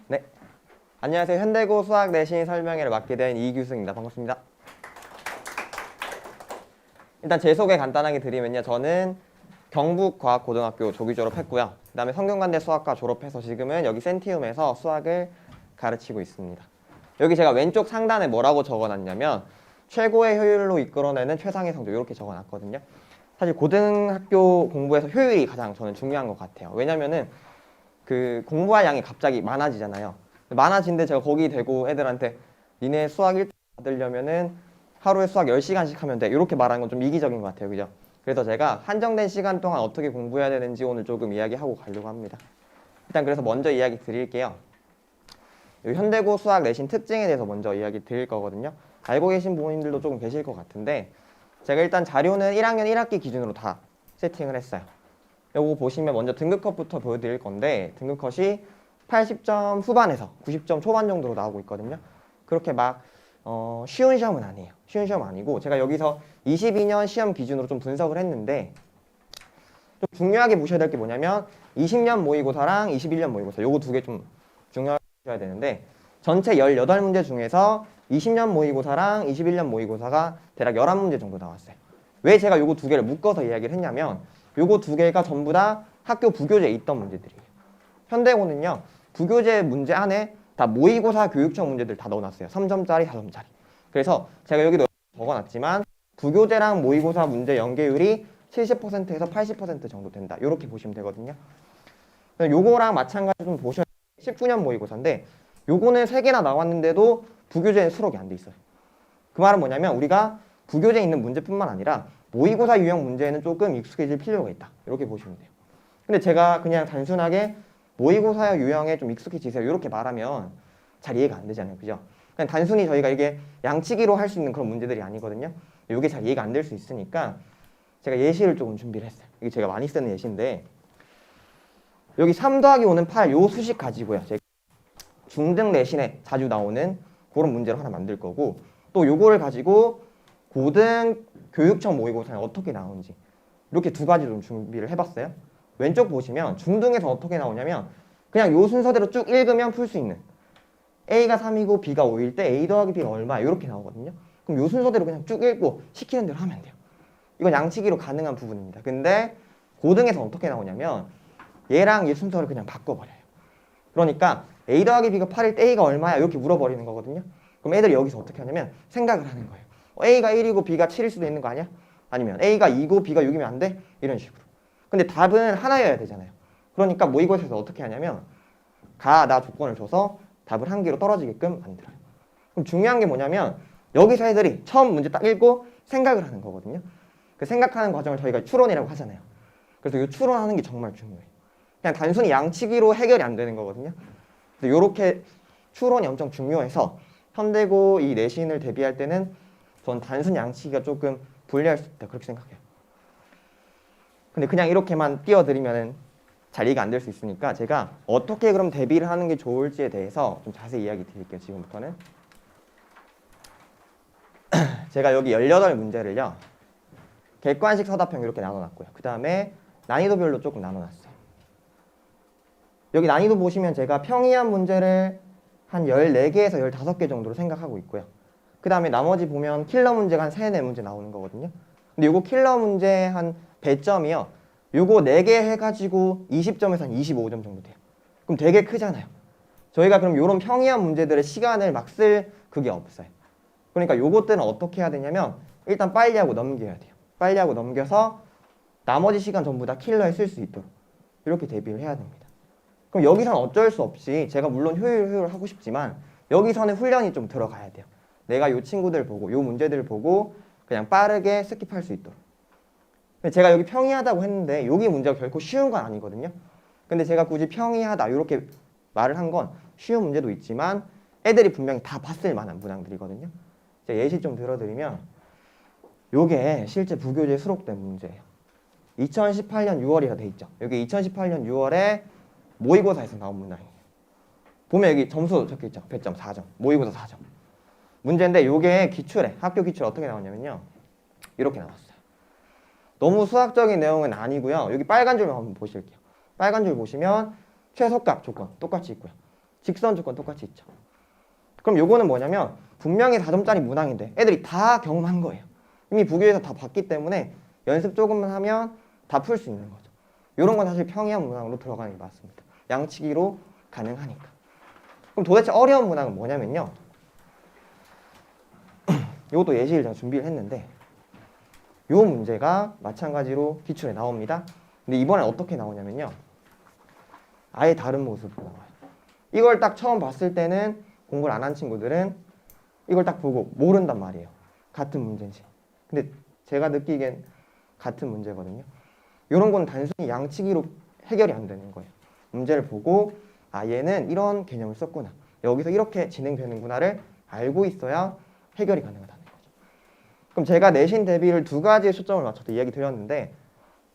네, 안녕하세요. 현대고 수학 내신 설명회를 맡게 된 이규승입니다. 반갑습니다. 일단 제 소개 간단하게 드리면요. 저는 경북과학고등학교 조기 졸업했고요. 그 다음에 성균관대 수학과 졸업해서 지금은 여기 센티움에서 수학을 가르치고 있습니다. 여기 제가 왼쪽 상단에 뭐라고 적어놨냐면 최고의 효율로 이끌어내는 최상의 성적 이렇게 적어놨거든요. 사실 고등학교 공부에서 효율이 가장 저는 중요한 것 같아요. 왜냐면은 그 공부할 양이 갑자기 많아지잖아요. 많아진데 제가 거기 대고 애들한테 니네 수학 1등 받으려면은 하루에 수학 10시간씩 하면 돼. 이렇게 말하는 건 좀 이기적인 것 같아요. 그죠? 그래서 제가 한정된 시간 동안 어떻게 공부해야 되는지 오늘 조금 이야기하고 가려고 합니다. 일단 그래서 먼저 이야기 드릴게요. 현대고 수학 내신 특징에 대해서 먼저 이야기 드릴 거거든요. 알고 계신 부모님들도 조금 계실 것 같은데 제가 일단 자료는 1학년 1학기 기준으로 다 세팅을 했어요. 요거 보시면 먼저 등급컷부터 보여드릴 건데 등급컷이 80점 후반에서 90점 초반 정도로 나오고 있거든요. 그렇게 막 쉬운 시험은 아니에요. 쉬운 시험 아니고 제가 여기서 22년 시험 기준으로 좀 분석을 했는데 좀 중요하게 보셔야 될 게 뭐냐면 20년 모의고사랑 21년 모의고사 요거 두 개 좀 중요하게 보셔야 되는데 전체 18문제 중에서 20년 모의고사랑 21년 모의고사가 대략 11문제 정도 나왔어요. 왜 제가 요거 두 개를 묶어서 이야기를 했냐면 요거 두 개가 전부 다 학교 부교재에 있던 문제들이에요. 현대고는요. 부교재 문제 안에 다 모의고사 교육청 문제들 다 넣어놨어요. 3점짜리, 4점짜리. 그래서 제가 여기도 적어놨지만 부교재랑 모의고사 문제 연계율이 70%에서 80% 정도 된다. 이렇게 보시면 되거든요. 요거랑 마찬가지로 좀 보셔야 돼요. 19년 모의고사인데 요거는 3개나 나왔는데도 부교재에 수록이 안 돼 있어요. 그 말은 뭐냐면 우리가 부교재에 있는 문제뿐만 아니라 모의고사 유형 문제에는 조금 익숙해질 필요가 있다. 이렇게 보시면 돼요. 근데 제가 그냥 단순하게 모의고사 유형에 좀 익숙해지세요. 이렇게 말하면 잘 이해가 안 되잖아요. 그죠? 그냥 단순히 저희가 이게 양치기로 할 수 있는 그런 문제들이 아니거든요. 이게 잘 이해가 안 될 수 있으니까 제가 예시를 조금 준비를 했어요. 이게 제가 많이 쓰는 예시인데 여기 3 더하기 5는 8 요 수식 가지고요. 제가 중등 내신에 자주 나오는 그런 문제를 하나 만들 거고 또 요거를 가지고 고등 교육청 모의고사에 어떻게 나오는지 이렇게 두 가지 좀 준비를 해봤어요. 왼쪽 보시면 중등에서 어떻게 나오냐면 그냥 요 순서대로 쭉 읽으면 풀 수 있는 A가 3이고 B가 5일 때 A 더하기 B가 얼마 이렇게 나오거든요. 그럼 요 순서대로 그냥 쭉 읽고 시키는 대로 하면 돼요. 이건 양치기로 가능한 부분입니다. 근데 고등에서 어떻게 나오냐면 얘랑 얘 순서를 그냥 바꿔버려요. 그러니까 A 더하기 B가 8일 때 A가 얼마야 이렇게 물어버리는 거거든요. 그럼 애들이 여기서 어떻게 하냐면 생각을 하는 거예요. A가 1이고 B가 7일 수도 있는 거 아니야? 아니면 A가 2고 B가 6이면 안 돼? 이런 식으로. 근데 답은 하나여야 되잖아요. 그러니까 모의고사에서 어떻게 하냐면 나 조건을 줘서 답을 한 개로 떨어지게끔 만들어요. 그럼 중요한 게 뭐냐면 여기서 애들이 처음 문제 딱 읽고 생각을 하는 거거든요. 그 생각하는 과정을 저희가 추론이라고 하잖아요. 그래서 이 추론하는 게 정말 중요해요. 그냥 단순히 양치기로 해결이 안 되는 거거든요. 근데 이렇게 추론이 엄청 중요해서 현대고 이 내신을 대비할 때는 전 단순히 양치기가 조금 불리할 수 있다 그렇게 생각해요. 근데 그냥 이렇게만 띄워드리면 잘 이해가 안 될 수 있으니까 제가 어떻게 그럼 대비를 하는 게 좋을지에 대해서 좀 자세히 이야기 드릴게요. 지금부터는 제가 여기 18문제를요 객관식 서답형 이렇게 나눠놨고요. 그 다음에 난이도별로 조금 나눠놨어요. 여기 난이도 보시면 제가 평이한 문제를 한 14개에서 15개 정도로 생각하고 있고요. 그 다음에 나머지 보면 킬러 문제가 한 3, 4문제 나오는 거거든요. 근데 요거 킬러 문제 한 배점이요. 요거 4개 해가지고 20점에서 한 25점 정도 돼요. 그럼 되게 크잖아요. 저희가 그럼 요런 평이한 문제들의 시간을 막 쓸 그게 없어요. 그러니까 요것들은 어떻게 해야 되냐면 일단 빨리 하고 넘겨야 돼요. 빨리 하고 넘겨서 나머지 시간 전부 다 킬러에 쓸 수 있도록 이렇게 대비를 해야 됩니다. 그럼 여기서는 어쩔 수 없이 제가 물론 효율 하고 싶지만 여기서는 훈련이 좀 들어가야 돼요. 내가 요 친구들 보고 요 문제들 보고 그냥 빠르게 스킵할 수 있도록. 제가 여기 평이하다고 했는데 여기 문제가 결코 쉬운 건 아니거든요. 근데 제가 굳이 평이하다 이렇게 말을 한 건 쉬운 문제도 있지만 애들이 분명히 다 봤을 만한 문항들이거든요. 제가 예시 좀 들어드리면 요게 실제 부교재에 수록된 문제예요. 2018년 6월이라 돼 있죠. 여기 2018년 6월에 모의고사에서 나온 문항이에요. 보면 여기 점수 적혀있죠. 배점 4점, 모의고사 4점. 문제인데 요게 기출에 학교 기출 어떻게 나오냐면요. 이렇게 나왔어요. 너무 수학적인 내용은 아니고요. 여기 빨간 줄만 한번 보실게요. 빨간 줄 보시면 최소값 조건 똑같이 있고요. 직선 조건 똑같이 있죠. 그럼 요거는 뭐냐면 분명히 4점짜리 문항인데 애들이 다 경험한 거예요. 이미 부교에서 다 봤기 때문에 연습 조금만 하면 다 풀 수 있는 거죠. 요런 건 사실 평이한 문항으로 들어가는 게 맞습니다. 양치기로 가능하니까. 그럼 도대체 어려운 문항은 뭐냐면요. 이것도 예시를 제가 준비를 했는데 요 문제가 마찬가지로 기출에 나옵니다. 근데 이번엔 어떻게 나오냐면요. 아예 다른 모습으로 나와요. 이걸 딱 처음 봤을 때는 공부를 안 한 친구들은 이걸 딱 보고 모른단 말이에요. 같은 문제인지. 근데 제가 느끼기엔 같은 문제거든요. 이런 건 단순히 양치기로 해결이 안 되는 거예요. 문제를 보고 아 얘는 이런 개념을 썼구나. 여기서 이렇게 진행되는구나를 알고 있어야 해결이 가능하다는 거죠. 그럼 제가 내신 대비를 두 가지의 초점을 맞춰서 이야기 드렸는데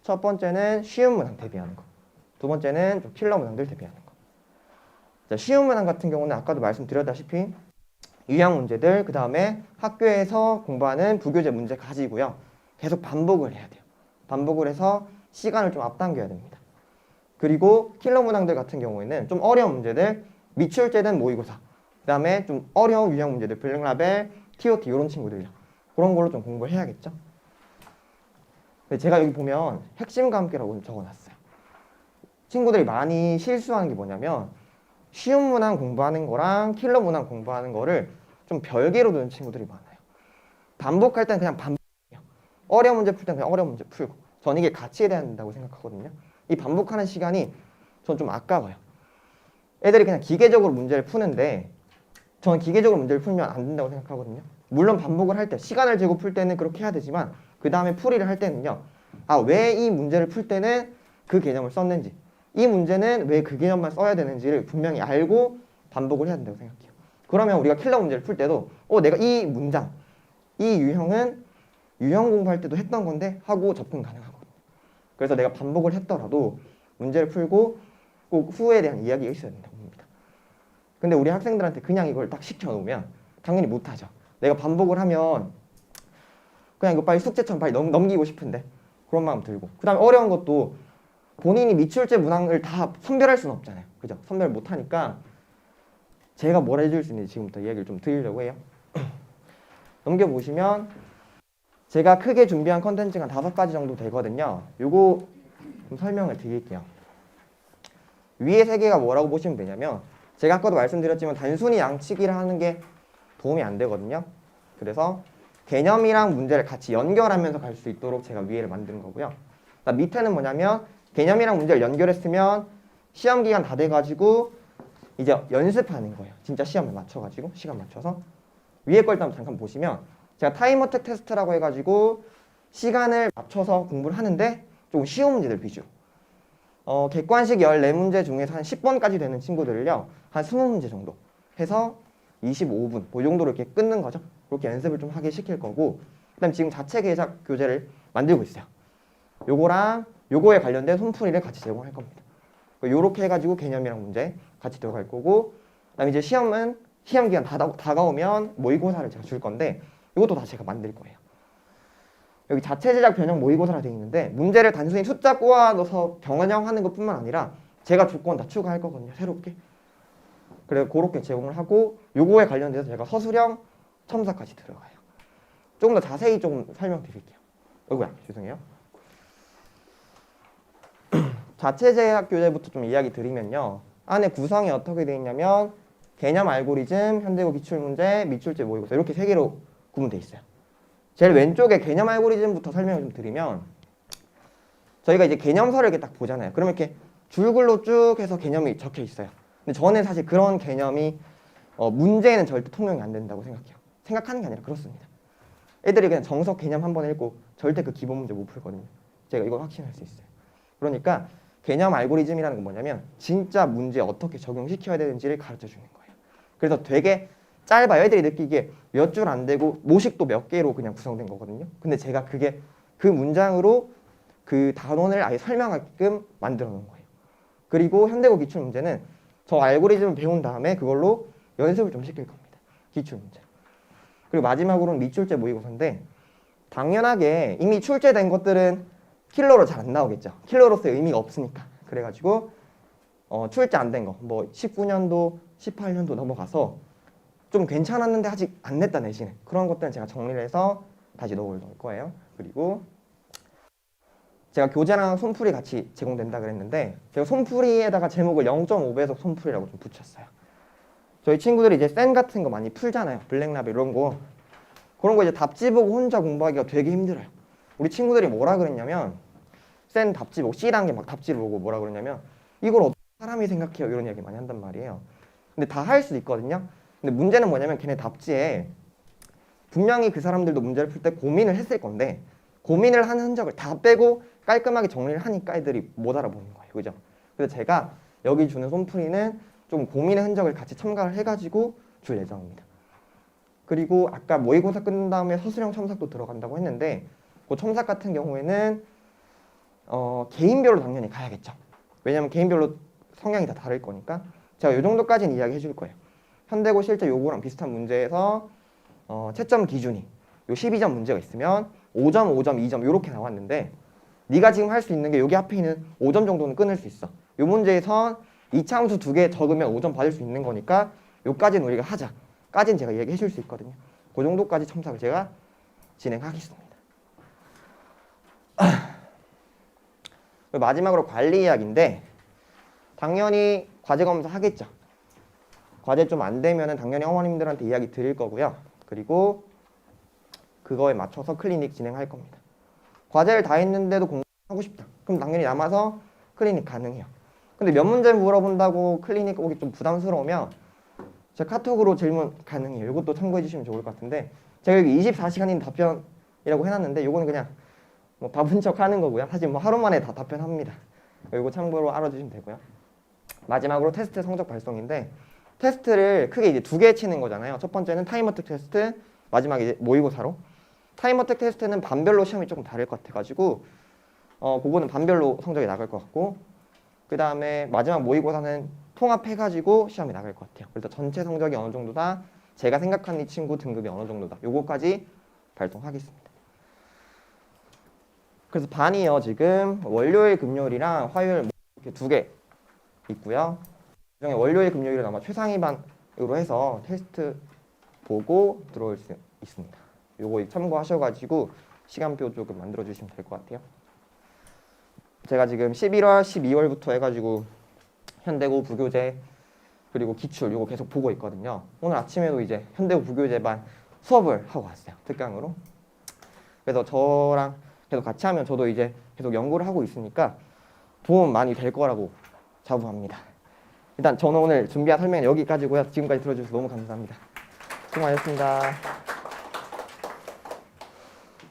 첫 번째는 쉬운 문항 대비하는 거. 두 번째는 좀 킬러 문항들 대비하는 거. 자, 쉬운 문항 같은 경우는 아까도 말씀드렸다시피 유형 문제들, 그 다음에 학교에서 공부하는 부교재 문제 가지고요. 계속 반복을 해야 돼요. 반복을 해서 시간을 좀 앞당겨야 됩니다. 그리고 킬러 문항들 같은 경우에는 좀 어려운 문제들, 미출제된 모의고사, 그 다음에 좀 어려운 유형 문제들, 블랙라벨, TOT 이런 친구들요. 그런 걸로 좀 공부를 해야겠죠. 제가 여기 보면 핵심과 함께라고 적어놨어요. 친구들이 많이 실수하는 게 뭐냐면 쉬운 문항 공부하는 거랑 킬러 문항 공부하는 거를 좀 별개로 두는 친구들이 많아요. 반복할 때는 그냥 반복해요. 어려운 문제 풀 때는 그냥 어려운 문제 풀고. 전 이게 같이 해야 된다고 생각하거든요. 이 반복하는 시간이 전 좀 아까워요. 애들이 그냥 기계적으로 문제를 푸는데 저는 기계적으로 문제를 풀면 안 된다고 생각하거든요. 물론 반복을 할 때, 시간을 재고 풀 때는 그렇게 해야 되지만 그 다음에 풀이를 할 때는요. 아, 왜 이 문제를 풀 때는 그 개념을 썼는지, 이 문제는 왜 그 개념만 써야 되는지를 분명히 알고 반복을 해야 된다고 생각해요. 그러면 우리가 킬러 문제를 풀 때도 내가 이 문장, 이 유형은 유형 공부할 때도 했던 건데 하고 접근 가능하거든요. 그래서 내가 반복을 했더라도 문제를 풀고 꼭 후에 대한 이야기가 있어야 된다고 봅니다. 근데 우리 학생들한테 그냥 이걸 딱 시켜놓으면 당연히 못하죠. 내가 반복을 하면 그냥 이거 빨리 숙제처럼 빨리 넘기고 싶은데 그런 마음 들고, 그 다음에 어려운 것도 본인이 미출제 문항을 다 선별할 수는 없잖아요. 그죠? 선별 못하니까 제가 뭘 해줄 수 있는지 지금부터 이야기를 좀 드리려고 해요. 넘겨보시면 제가 크게 준비한 컨텐츠가 5가지 정도 되거든요. 요거 좀 설명을 드릴게요. 위에 3개가 뭐라고 보시면 되냐면 제가 아까도 말씀드렸지만 단순히 양치기를 하는 게 도움이 안 되거든요. 그래서 개념이랑 문제를 같이 연결하면서 갈 수 있도록 제가 위에를 만든 거고요. 밑에는 뭐냐면 개념이랑 문제를 연결했으면 시험 기간 다 돼가지고 이제 연습하는 거예요. 진짜 시험에 맞춰가지고 시간 맞춰서. 위에 걸 일단 잠깐 보시면 제가 타임 어택 테스트라고 해가지고 시간을 맞춰서 공부를 하는데 조금 쉬운 문제들 위주. 객관식 14문제 중에서 한 10번까지 되는 친구들을요 한 20문제 정도 해서 25분 뭐 이 정도로 이렇게 끊는 거죠. 그렇게 연습을 좀 하게 시킬 거고, 그다음 지금 자체 계작 교재를 만들고 있어요. 요거랑 요거에 관련된 손풀이를 같이 제공할 겁니다. 요렇게 해가지고 개념이랑 문제 같이 들어갈 거고, 그다음 이제 시험은 시험 기간 다가오면 모의고사를 제가 줄 건데 이것도 다 제가 만들 거예요. 여기 자체 제작 변형 모의고사라 되어 있는데 문제를 단순히 숫자 꼬아 넣어서 경원형하는 것뿐만 아니라 제가 조건 다 추가할 거거든요. 새롭게. 그래서 그렇게 제공을 하고 요거에 관련돼서 제가 서술형 첨삭까지 들어가요. 조금 더 자세히 좀 설명드릴게요. 어이구야, 죄송해요. 자체 제작 교재부터 좀 이야기 드리면요. 안에 구성이 어떻게 되어 있냐면 개념 알고리즘, 현대고 기출문제, 미출제 모의고사 이렇게 3개로 구분되어 있어요. 제일 왼쪽에 개념 알고리즘부터 설명을 좀 드리면 저희가 이제 개념서를 이렇게 딱 보잖아요. 그러면 이렇게 줄글로 쭉 해서 개념이 적혀 있어요. 근데 저는 사실 그런 개념이 문제에는 절대 통용이 안 된다고 생각해요. 생각하는 게 아니라 그렇습니다. 애들이 그냥 정석 개념 한번 읽고 절대 그 기본 문제 못 풀거든요. 제가 이거 확신할 수 있어요. 그러니까 개념 알고리즘이라는 건 뭐냐면 진짜 문제에 어떻게 적용시켜야 되는지를 가르쳐 주는 거예요. 그래서 되게 짧아요. 애들이 느끼기에 몇 줄 안 되고 모식도 몇 개로 그냥 구성된 거거든요. 근데 제가 그게 그 문장으로 그 단원을 아예 설명하게끔 만들어 놓은 거예요. 그리고 현대고 기출문제는 저 알고리즘을 배운 다음에 그걸로 연습을 좀 시킬 겁니다. 기출문제. 그리고 마지막으로는 미출제 모의고사인데 당연하게 이미 출제된 것들은 킬러로 잘 안 나오겠죠. 킬러로서의 의미가 없으니까. 그래가지고 출제 안 된 거, 뭐 19년도 18년도 넘어가서 좀 괜찮았는데 아직 안 냈다 내신에 그런 것들은 제가 정리를 해서 다시 넣을 거예요. 그리고 제가 교재랑 손풀이 같이 제공된다 그랬는데 제가 손풀이에다가 제목을 0.5배속 손풀이라고 좀 붙였어요. 저희 친구들이 이제 센 같은 거 많이 풀잖아요. 블랙라벨 이런 거. 그런 거 이제 답지 보고 혼자 공부하기가 되게 힘들어요. 우리 친구들이 뭐라 그랬냐면 센 답지 보고 C라는 게 막 답지를 보고 뭐라 그러냐면 이걸 어떻게 사람이 생각해요 이런 이야기 많이 한단 말이에요. 근데 다 할 수 있거든요. 근데 문제는 뭐냐면 걔네 답지에 분명히 그 사람들도 문제를 풀 때 고민을 했을 건데 고민을 한 흔적을 다 빼고 깔끔하게 정리를 하니까 애들이 못 알아보는 거예요. 그죠? 그래서 제가 여기 주는 손풀이는 좀 고민의 흔적을 같이 첨가를 해가지고 줄 예정입니다. 그리고 아까 모의고사 끝난 다음에 서술형 첨삭도 들어간다고 했는데 그 첨삭 같은 경우에는 개인별로 당연히 가야겠죠. 왜냐면 개인별로 성향이 다 다를 거니까 제가 이 정도까지는 이야기해 줄 거예요. 현대고 실제 요거랑 비슷한 문제에서 채점 기준이 요 12점 문제가 있으면 5점, 5점, 2점 이렇게 나왔는데 네가 지금 할 수 있는 게 여기 앞에 있는 5점 정도는 끊을 수 있어. 요 문제에선 이차함수 2개 적으면 5점 받을 수 있는 거니까 요까지는 우리가 하자. 까지는 제가 얘기해 줄 수 있거든요. 그 정도까지 첨삭을 제가 진행하겠습니다. 마지막으로 관리 이야기인데 당연히 과제 검사 하겠죠. 과제 좀 안 되면은 당연히 어머님들한테 이야기 드릴 거고요. 그리고 그거에 맞춰서 클리닉 진행할 겁니다. 과제를 다 했는데도 공부하고 싶다. 그럼 당연히 남아서 클리닉 가능해요. 근데 몇 문제 물어본다고 클리닉 오기 좀 부담스러우면 제가 카톡으로 질문 가능해요. 이것도 참고해 주시면 좋을 것 같은데 제가 여기 24시간인 답변이라고 해놨는데 이거는 그냥 뭐 바쁜 척 하는 거고요. 사실 뭐 하루 만에 다 답변합니다. 이거 참고로 알아주시면 되고요. 마지막으로 테스트 성적 발송인데 테스트를 크게 이제 2개 치는 거잖아요. 첫 번째는 타임어택 테스트, 마지막에 이제 모의고사로. 타임어택 테스트는 반별로 시험이 조금 다를 것 같아가지고 그거는 반별로 성적이 나갈 것 같고 그 다음에 마지막 모의고사는 통합해가지고 시험이 나갈 것 같아요. 그래서 전체 성적이 어느 정도다, 제가 생각하는 이 친구 등급이 어느 정도다, 요거까지 발송하겠습니다. 그래서 반이요. 지금 월요일, 금요일이랑 화요일 이렇게 2개 있고요. 그중에 월요일, 금요일은 아마 최상위 반으로 해서 테스트 보고 들어올 수 있습니다. 요거 참고하셔가지고 시간표 조금 만들어 주시면 될 것 같아요. 제가 지금 11월, 12월부터 해가지고 현대고 부교재 그리고 기출 요거 계속 보고 있거든요. 오늘 아침에도 이제 현대고 부교재반 수업을 하고 왔어요. 특강으로. 그래서 저랑 계속 같이 하면 저도 이제 계속 연구를 하고 있으니까 도움 많이 될 거라고 자부합니다. 일단 저는 오늘 준비한 설명은 여기까지고요. 지금까지 들어주셔서 너무 감사합니다. 수고하셨습니다.